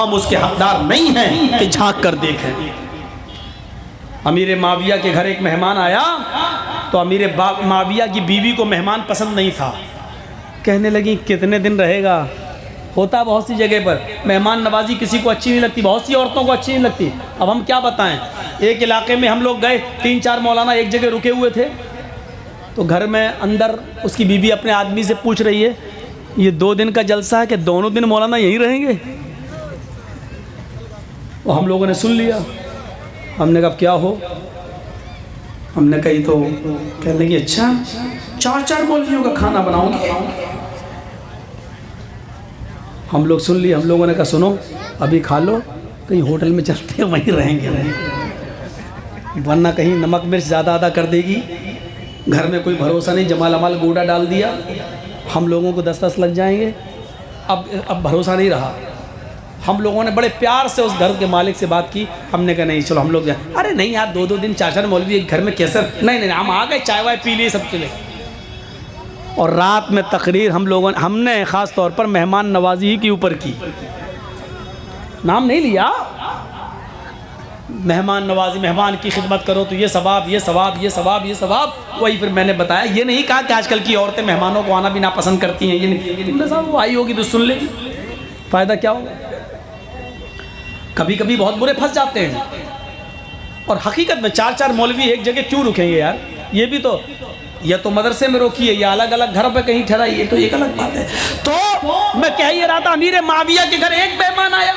हम उसके हकदार नहीं हैं कि झांक कर देखें। अमीर माविया के घर एक मेहमान आया तो अमीर माविया की बीवी को मेहमान पसंद नहीं था। कहने लगी कितने दिन रहेगा। होता बहुत सी जगह पर मेहमान नवाजी किसी को अच्छी नहीं लगती, बहुत सी औरतों को अच्छी नहीं लगती। अब हम क्या बताएं, एक इलाके में हम लोग गए, 3-4 मौलाना एक जगह रुके हुए थे, तो घर में अंदर उसकी बीवी अपने आदमी से पूछ रही है ये 2 दिन का जलसा है कि दोनों दिन मौलाना यहीं रहेंगे। वो हम लोगों ने सुन लिया। हमने कहा क्या हो, हमने कही तो कहने लगी अच्छा 4-4 मौलवियों का खाना बनाओगे। हम लोग सुन लिए। हम लोगों ने कहा सुनो अभी खा लो, कहीं होटल में चलते हैं वहीं रहेंगे, वरना कहीं नमक मिर्च ज़्यादा कर देगी। घर में कोई भरोसा नहीं, जमाल अमाल गोड़ा डाल दिया, हम लोगों को 10 लग जाएंगे। अब भरोसा नहीं रहा। हम लोगों ने बड़े प्यार से उस घर के मालिक से बात की। हमने कहा नहीं चलो हम लोग जाए। अरे नहीं यार 2-2 दिन 4-4 मौलवी एक घर में कैसे, नहीं हम आ गए, चाय वाय पी लिए, सब चले। और रात में तकरीर हमने ख़ास तौर पर मेहमान नवाजी ही के ऊपर की, नाम नहीं लिया। मेहमान नवाजी, मेहमान की खिदमत करो तो ये सवाब, ये सवाब, ये सवाब, ये सवाब। वही फिर मैंने बताया, ये नहीं कहा कि आजकल की औरतें मेहमानों को आना भी नापसंद करती हैं, ये नहीं। साहब वो आई होगी तो सुन लेगी, फ़ायदा क्या होगा। कभी कभी बहुत बुरे फंस जाते हैं। और हकीकत में 4-4 मौलवी एक जगह क्यों रुकेंगे यार। ये भी तो, या तो मदरसे में रोकिए या अलग अलग घरों पे कहीं ठहराइए, तो एक अलग बात है। तो मैं कह ही रहा था, अमीर माविया के घर एक मेहमान आया,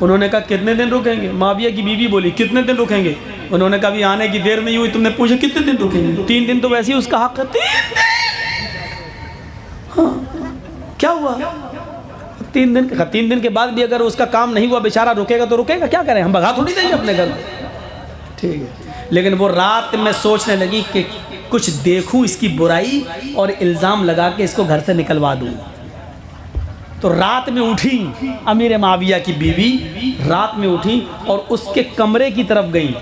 उन्होंने कहा कितने दिन रुकेंगे। माविया की बीवी बोली कितने दिन रुकेंगे। उन्होंने कहा अभी आने की देर नहीं हुई, तुमने पूछा कितने दिन रुकेंगे। 3 दिन तो वैसे ही उसका हक है। 3 दिन, हाँ क्या हुआ। 3 दिन का, 3 दिन के बाद भी अगर उसका काम नहीं हुआ, बेचारा रुकेगा तो रुकेगा, क्या करें, हम भगा थोड़ी देंगे अपने घर। ठीक है, लेकिन वो रात में सोचने लगी कि कुछ देखूं इसकी बुराई और इल्ज़ाम लगा के इसको घर से निकलवा दूं। तो रात में उठी अमीर माविया की बीवी, रात में उठी और उसके कमरे की तरफ गई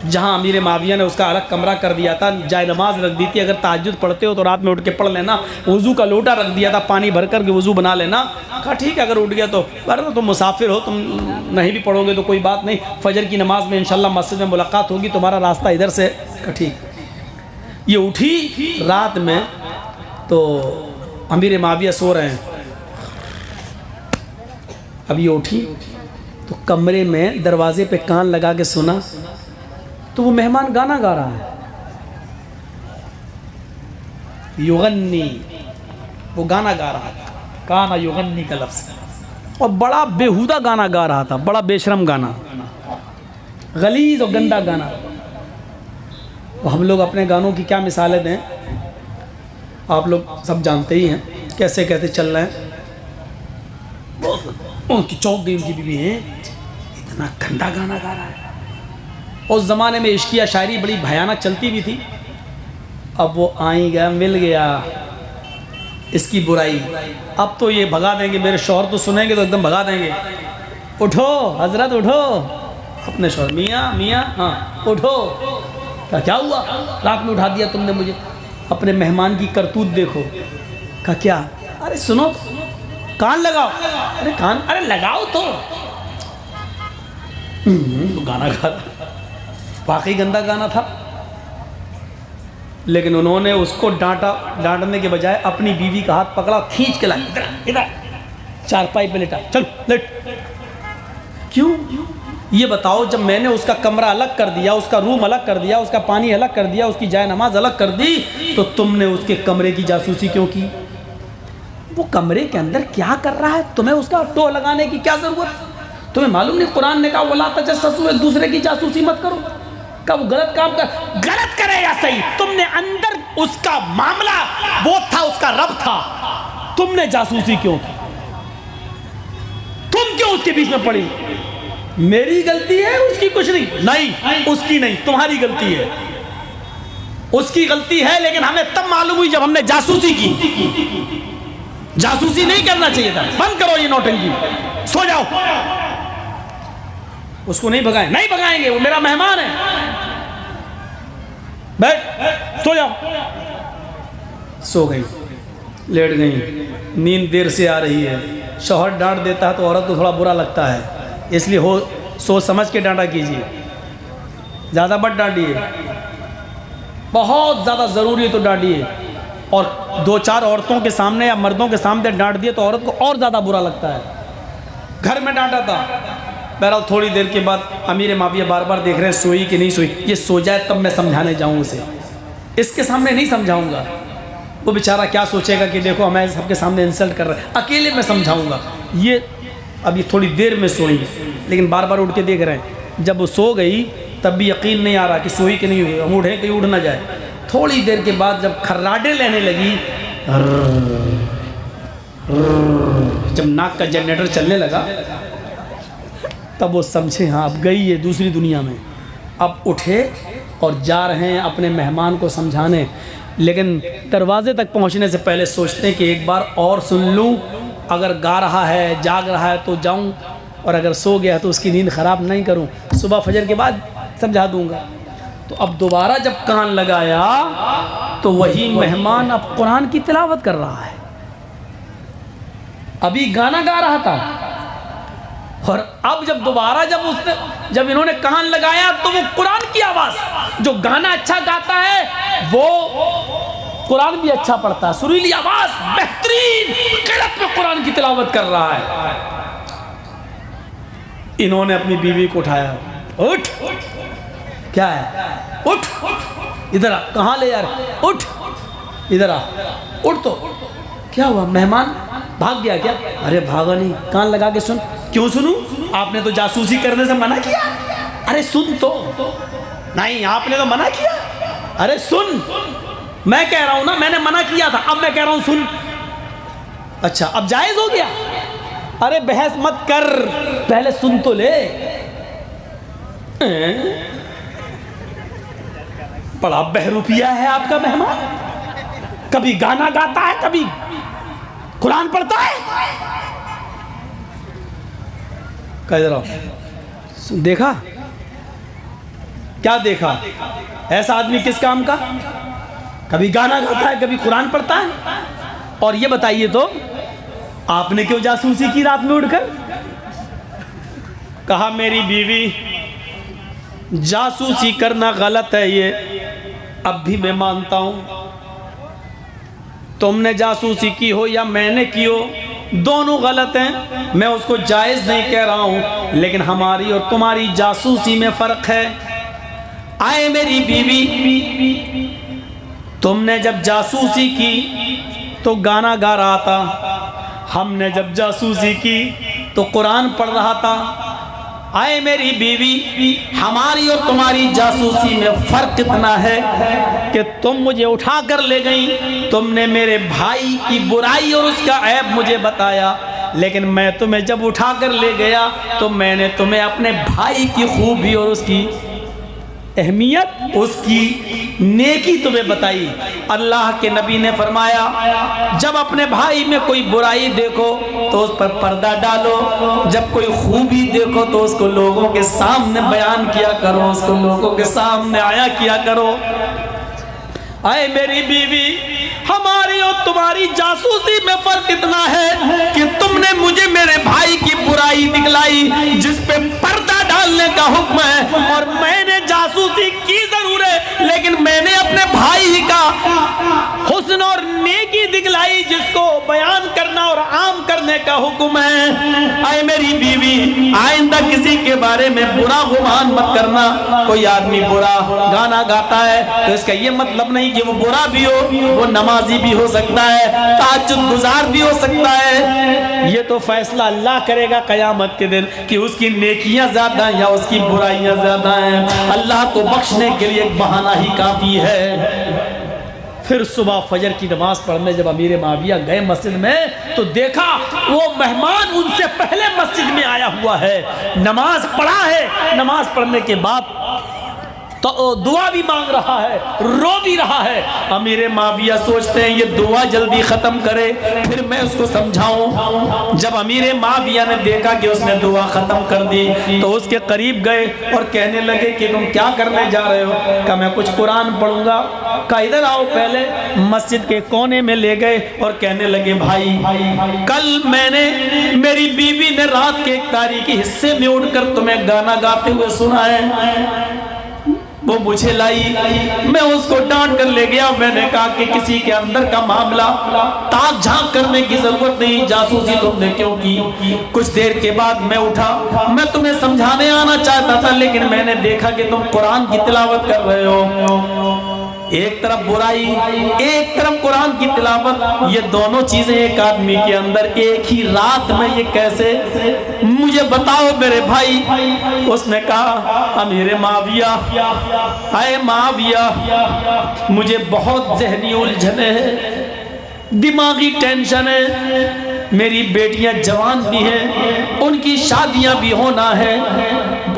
जहां अमीर माविया ने उसका अलग कमरा कर दिया था। जाए नमाज रख दी थी, अगर तहज्जुद पढ़ते हो तो रात में उठ के पढ़ लेना। वज़ू का लोटा रख दिया था, पानी भर कर के वज़ू बना लेना। कहा ठीक है अगर उठ गया तो, वरना तुम मुसाफिर हो, तुम नहीं भी पढ़ोगे तो कोई बात नहीं, फजर की नमाज में इंशाल्लाह मस्जिद में मुलाकात होगी, तुम्हारा रास्ता इधर से। कहा ठीक। ये उठी रात में तो अमीर माविया सो रहे हैं। अब ये उठी तो कमरे में दरवाजे पे कान लगा के सुना तो वो मेहमान गाना गा रहा है, युगन्नी, वो गाना गा रहा था, काना युगन्नी का लफ्ज़, और बड़ा बेहुदा गाना गा रहा था, बड़ा बेशरम गाना, गलीज़ और गंदा गाना। तो हम लोग अपने गानों की क्या मिसालें दें, आप लोग सब जानते ही हैं कैसे कैसे चल रहे हैं। उनकी चौक गई उनकी बीवी है, इतना गंदा गाना गा रहा है। उस ज़माने में इश्किया शायरी बड़ी भयानक चलती भी थी। अब वो आई गया, मिल गया इसकी बुराई। अब तो ये भगा देंगे, मेरे शौहर तो सुनेंगे तो एकदम भगा देंगे। उठो हजरत उठो, अपने शौहर मियाँ मियाँ, हाँ उठो। क्या हुआ, रात में उठा दिया तुमने मुझे। अपने मेहमान की करतूत देखो। कहा क्या, अरे सुनो, कान लगाओ। अरे कान, अरे लगाओ तो गाना गा रहा, वाकई गंदा गाना था। लेकिन उन्होंने उसको डांटने के बजाय अपनी बीवी का हाथ पकड़ा, खींच के लाया इधर चारपाई पे लेटा, चल लेट। क्यों ये बताओ, जब मैंने उसका कमरा अलग कर दिया, उसका रूम अलग कर दिया, उसका पानी अलग कर दिया, उसकी जाए नमाज अलग कर दी, तो तुमने उसके कमरे की जासूसी क्यों की। वो कमरे के अंदर क्या कर रहा है, तुम्हें उसका टो लगाने की क्या जरूरत। तुम्हें मालूम नहीं कुरान ने कहा वला तजस्ससू, एक दूसरे की जासूसी मत करो। कब गलत काम कर, गलत करे या सही, तुमने अंदर उसका मामला वो था, उसका रब था, तुमने जासूसी क्यों की, तुम क्यों उसके बीच में पड़ी। मेरी गलती है, उसकी कुछ नहीं, उसकी नहीं, तुम्हारी गलती है। उसकी गलती है, लेकिन हमें तब मालूम हुई जब हमने जासूसी की। जासूसी नहीं करना चाहिए था। बंद करो ये नौटंकी, सो जाओ। उसको नहीं भगाएं, नहीं भगाएंगे, वो मेरा मेहमान है, बैठ सो जाओ। सो गई, लेट गई, नींद देर से आ रही है, शौहर डांट देता है तो औरत को थोड़ा बुरा लगता है, इसलिए हो सोच समझ के डांटा कीजिए, ज़्यादा मत डांटिए, बहुत ज़्यादा ज़रूरी है तो डांटिए। और 2-4 औरतों के सामने या मर्दों के सामने डांट दिए तो औरत को और ज़्यादा बुरा लगता है। घर में डांटा था, बहरहाल थोड़ी देर के बाद अमीर माविया बार बार देख रहे हैं सोई कि नहीं सोई, ये सो जाए तब मैं समझाने जाऊँ उसे, इसके सामने नहीं समझाऊँगा, वो बेचारा क्या सोचेगा कि देखो हमें सबके सामने इंसल्ट कर रहा है, अकेले में समझाऊँगा। ये अभी थोड़ी देर में सोई, लेकिन बार बार उठ के देख रहे हैं। जब वो सो गई तब भी यकीन नहीं आ रहा कि सोई कि नहीं हुई, हम उठे कहीं उड़ ना जाए। थोड़ी देर के बाद जब खर्राटे लेने लगी, जब नाक का जनरेटर चलने लगा, तब वो समझे हाँ अब गई है दूसरी दुनिया में। अब उठे और जा रहे हैं अपने मेहमान को समझाने, लेकिन दरवाजे तक पहुंचने से पहले सोचते हैं कि एक बार और सुन लूं, अगर गा रहा है जाग रहा है तो जाऊं, और अगर सो गया तो उसकी नींद ख़राब नहीं करूं, सुबह फजर के बाद समझा दूंगा। तो अब दोबारा जब कान लगाया तो वही मेहमान अब कुरान की तिलावत कर रहा है, अभी गाना गा रहा था। और अब जब दोबारा जब इन्होंने कान लगाया तो वो कुरान की आवाज़, जो गाना अच्छा गाता है वो कुरान भी अच्छा पढ़ता है, सुरीली आवाज़, बेहतरीन क़िरात में कुरान की तिलावत कर रहा है। इन्होंने अपनी बीवी को उठाया, उठ, क्या है, उठ, इधर आ, कहाँ ले जा रहे, उठ, इधर आ, उठ। तो क्या हुआ, मेहमान भाग गया क्या? अरे भागा नहीं, कान लगा के सुन। क्यों सुनूं? आपने तो जासूसी करने से मना किया। अरे सुन तो। नहीं, आपने तो मना किया। अरे सुन, मैं कह रहा हूं ना, मैंने मना किया था, अब मैं कह रहा हूं सुन। अच्छा, अब जायज हो गया? अरे बहस मत कर, पहले सुन तो ले। बड़ा बहरूपिया है आपका मेहमान, कभी गाना गाता है, कभी कुरान पढ़ता है। देखा क्या देखा? ऐसा आदमी किस काम का? कभी गाना गाता है, कभी कुरान पढ़ता है। और ये बताइए तो आपने क्यों जासूसी की रात में उठकर? कहा मेरी बीवी जासूसी करना गलत है, ये अब भी मैं मानता हूं। तुमने जासूसी की हो या मैंने की हो, दोनों गलत हैं, मैं उसको जायज़ नहीं कह रहा हूं, लेकिन हमारी और तुम्हारी जासूसी में फ़र्क है। आए मेरी बीवी, तुमने जब जासूसी की तो गाना गा रहा था, हमने जब जासूसी की तो कुरान पढ़ रहा था। आए मेरी बीवी, हमारी और तुम्हारी जासूसी में फ़र्क इतना है कि तुम मुझे उठा कर ले गई, तुमने मेरे भाई की बुराई और उसका ऐब मुझे बताया, लेकिन मैं तुम्हें जब उठा कर ले गया तो मैंने तुम्हें अपने भाई की खूबी और उसकी अहमियत, उसकी नेकी तुम्हें बताई। अल्लाह के नबी ने फरमाया, जब अपने भाई में कोई बुराई देखो तो उस पर पर्दा डालो, जब कोई खूबी देखो तो उसको लोगों के सामने बयान किया करो, उसको लोगों के सामने आया किया करो। आए मेरी बीवी, हमारी और तुम्हारी जासूसी में फर्क इतना है कि तुमने मुझे मेरे भाई की बुराई दिखलाई जिस पे पर्दा डालने का हुक्म है, और मैंने जासूसी की जरूर है, लेकिन मैंने अपने भाई का हुस्न और नेकी दिखलाई जिसको बयान करना और आम करने का हुक्म है। आए मेरी बीवी, आइंदा किसी के बारे में बुरा गुमान मत करना। कोई आदमी बुरा गाना गाता है तो इसका ये मतलब नहीं कि वो बुरा भी हो, वो नमाजी भी हो सकता है, तहज्जुद गुजार भी हो सकता है। ये तो फैसला अल्लाह करेगा क़यामत के दिन कि उसकी नेकियां ज्यादा या उसकी बुराइयां ज्यादा हैं। अल्लाह को बख्शने के लिए एक बहाना ही काफी है। फिर सुबह फजर की नमाज पढ़ने जब अमीर माविया गए मस्जिद में तो देखा वो मेहमान उनसे पहले मस्जिद में आया हुआ है, नमाज पढ़ा है। नमाज पढ़ने के बाद तो दुआ भी मांग रहा है, रो भी रहा है। अमीर माविया सोचते हैं ये दुआ जल्दी ख़त्म करे फिर मैं उसको समझाऊं। जब अमीर माविया ने देखा कि उसने दुआ ख़त्म कर दी तो उसके करीब गए और कहने लगे कि तुम क्या करने जा रहे हो? कहा मैं कुछ कुरान पढ़ूंगा। कहा इधर आओ। पहले मस्जिद के कोने में ले गए और कहने लगे भाई कल मैंने मेरी बीवी ने रात के एक तारीखी हिस्से में उठकर तुम्हें गाना गाते हुए सुना है। वो मुझे लाई, मैं उसको डांट कर ले गया। मैंने कहा कि किसी के अंदर का मामला ताक झांक करने की जरूरत नहीं, जासूसी तुमने क्यों की? कुछ देर के बाद मैं उठा, मैं तुम्हें समझाने आना चाहता था लेकिन मैंने देखा कि तुम कुरान की तिलावत कर रहे हो। एक तरफ बुराई, एक तरफ कुरान की तिलावत, ये दोनों चीजें एक आदमी के अंदर एक ही रात में ये कैसे? मुझे बताओ मेरे भाई। उसने कहा अमीर माविया, आए माविया मुझे बहुत ज़हनी उलझने हैं, दिमागी टेंशन है। मेरी बेटियां जवान भी हैं, उनकी शादियां भी होना है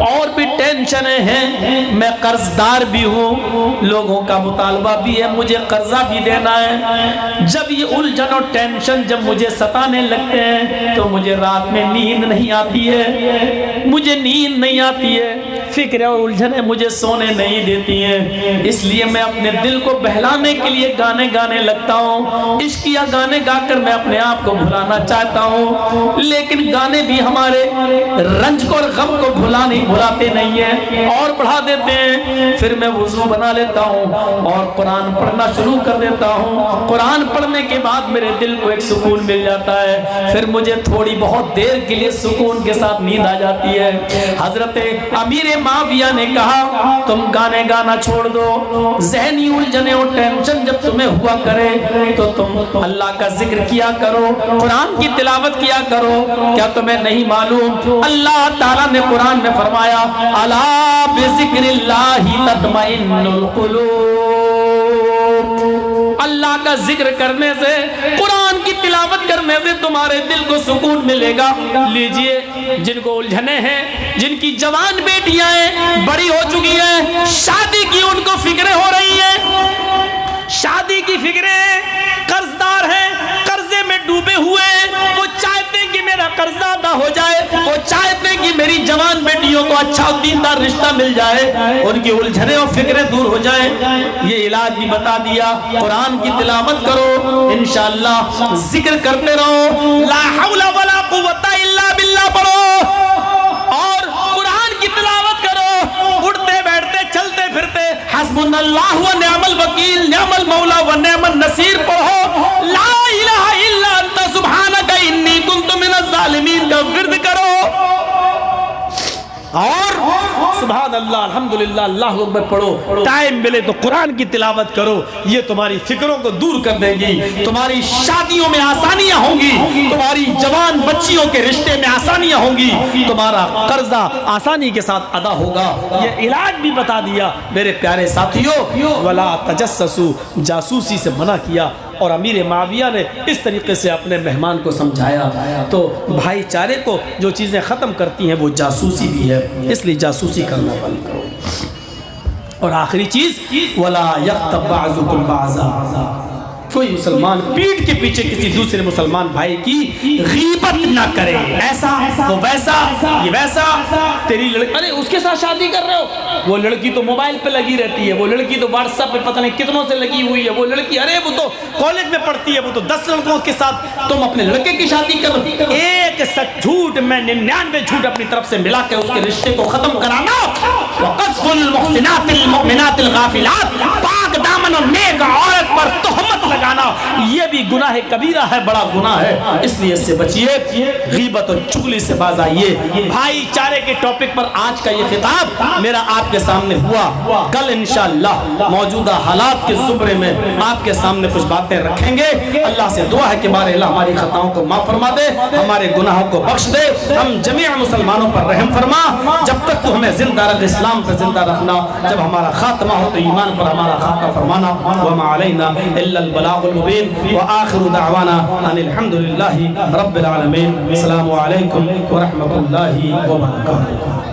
और भी टेंशन हैं। मैं कर्जदार भी हूँ, लोगों का मुतालबा भी है, मुझे कर्जा भी देना है। जब ये उलझन और टेंशन जब मुझे सताने लगते हैं तो मुझे रात में नींद नहीं आती है, मुझे नींद नहीं आती है। फिक्र और उलझने मुझे सोने नहीं देती हैं। इसलिए मैं अपने दिल को बहलाने के लिए गाने गाने लगता हूँ। इश्किया गाने गाकर मैं अपने आप को भुलाना चाहता हूँ, लेकिन गाने भी हमारे रंज को और गम को भुलाते नहीं है और बढ़ा देते हैं। फिर मैं वुज़ू बना लेता हूँ और कुरान पढ़ना शुरू कर देता हूँ। कुरान पढ़ने के बाद मेरे दिल को एक सुकून मिल जाता है। फिर मुझे थोड़ी बहुत देर के लिए सुकून के साथ नींद आ जाती है। हजरत अमीर माविया ने कहा तुम गाने गाना छोड़ दो, ज़हनी उलझने और टेंशन जब तुम्हें हुआ करे तो तुम अल्लाह का जिक्र किया करो, कुरान की तिलावत किया करो। क्या तुम्हें नहीं मालूम अल्लाह ताला ने कुरान में फरमाया अला बिज़िक्रिल्लाहि तत्मइन्नुल कुलूब। अल्लाह का जिक्र करने से, कुरान की तिलावत करने से तुम्हारे दिल को सुकून मिलेगा। लीजिए, जिनको उलझने हैं, जिनकी जवान बेटियां हैं, बड़ी हो चुकी हैं, शादी की उनको फिक्रें हो रही है, शादी की फिक्रें, कर्जदार हैं, कर्जे में डूबे हुए हैं, वो चाहते हैं कि मेरा कर्जा अदा हो जाए, वो चाहते हैं कि मेरी जवान बेटियों को अच्छा दीनदार रिश्ता मिल जाए, उनकी उलझने और फिक्रें दूर हो जाए। ये इलाज भी बता दिया। कुरान की तिलावत करो, इंशाअल्लाह जिक्र करते रहो, ला हौला वला कुव्वता इल्ला बिल्लाह पढ़ो और कुरान की तिलावत करो, उठते बैठते चलते फिरते हस्बुनल्लाहु व निअमल वकील, निअमल मौला व निअमन नसीर पढ़ो, ला इलाहा इल्ला अंता सुब्हानका इन्नी कुन्तु मिनज़ ज़ालिमीन का विर्द करो और सुभान अल्लाह अल्हम्दुलिल्लाह अल्लाहु अकबर पढ़ो। टाइम मिले तो कुरान की तिलावत करो, ये तुम्हारी फिक्रों को दूर कर देगी, तुम्हारी शादियों में आसानियां होंगी, तुम्हारी जवान बच्चियों के रिश्ते में आसानियां होंगी, तुम्हारा कर्जा आसानी के साथ अदा होगा। ये इलाज भी बता दिया। मेरे प्यारे साथियों, वला तजस्ससु, जासूसी से मना किया और अमीर माविया ने इस तरीके से अपने मेहमान को समझाया। तो भाईचारे को जो चीज़ें ख़त्म करती हैं वो जासूसी भी है, इसलिए जासूसी करना बंद करो। और आखिरी चीज़ वला यग़्तब बअज़ुकुम बअज़ा, कोई मुसलमान पीठ के पीछे किसी दूसरे मुसलमान भाई की गीबत ना करे। ऐसा वो वैसा, ये वैसा, तेरी लड़की, अरे उसके साथ शादी कर रहे हो, वो लड़की तो मोबाइल पे लगी रहती है, वो लड़की तो व्हाट्सएप पे पता नहीं कितनों से लगी हुई है, वो लड़की अरे वो तो कॉलेज में पढ़ती है, वो तो 10 लड़कों के साथ, तुम अपने लड़के की शादी कर रहे हो। एक सच झूठ में 99 झूठ अपनी तरफ से मिला के उसके रिश्ते को खत्म कराना। वक़ज़्फ़ुल मुहसिनातिल मुमिनातिल गाफिलात, पाक दामन और नेक औरत पर तोहमत लगाना, ये भी गुनाह कबीरा है, बड़ा गुनाह है, इसलिए इससे बचिए, गीबत और चुगली से बाज आइए। भाईचारे के टॉपिक पर आज का ये खिताब मेरा आपके सामने हुआ। कल इंशाअल्लाह मौजूदा हालात के ज़ुमरे में आपके सामने कुछ बातें रखेंगे। अल्लाह से दुआ है कि बारे अल्लाह हमारी खताओं को माफ़ फरमा दे, हमारे गुनाहों को बख्श दे, हम जमीअ मुसलमानों पर रहम फरमा। जब तक तो हमें जिंदा रख, इस्लाम पर जिंदा रखना, जब हमारा खात्मा हो तो ईमान पर हमारा खात्मा फरमाना। व मा अलैना इल्लल बलागुल मुबीन व आखिरु दअवाना अनिल हम्दुलिल्लाहि रब्बिल आलमीन। अस्सलामु अलैकुम व रहमतुल्लाहि व बरकातुहू।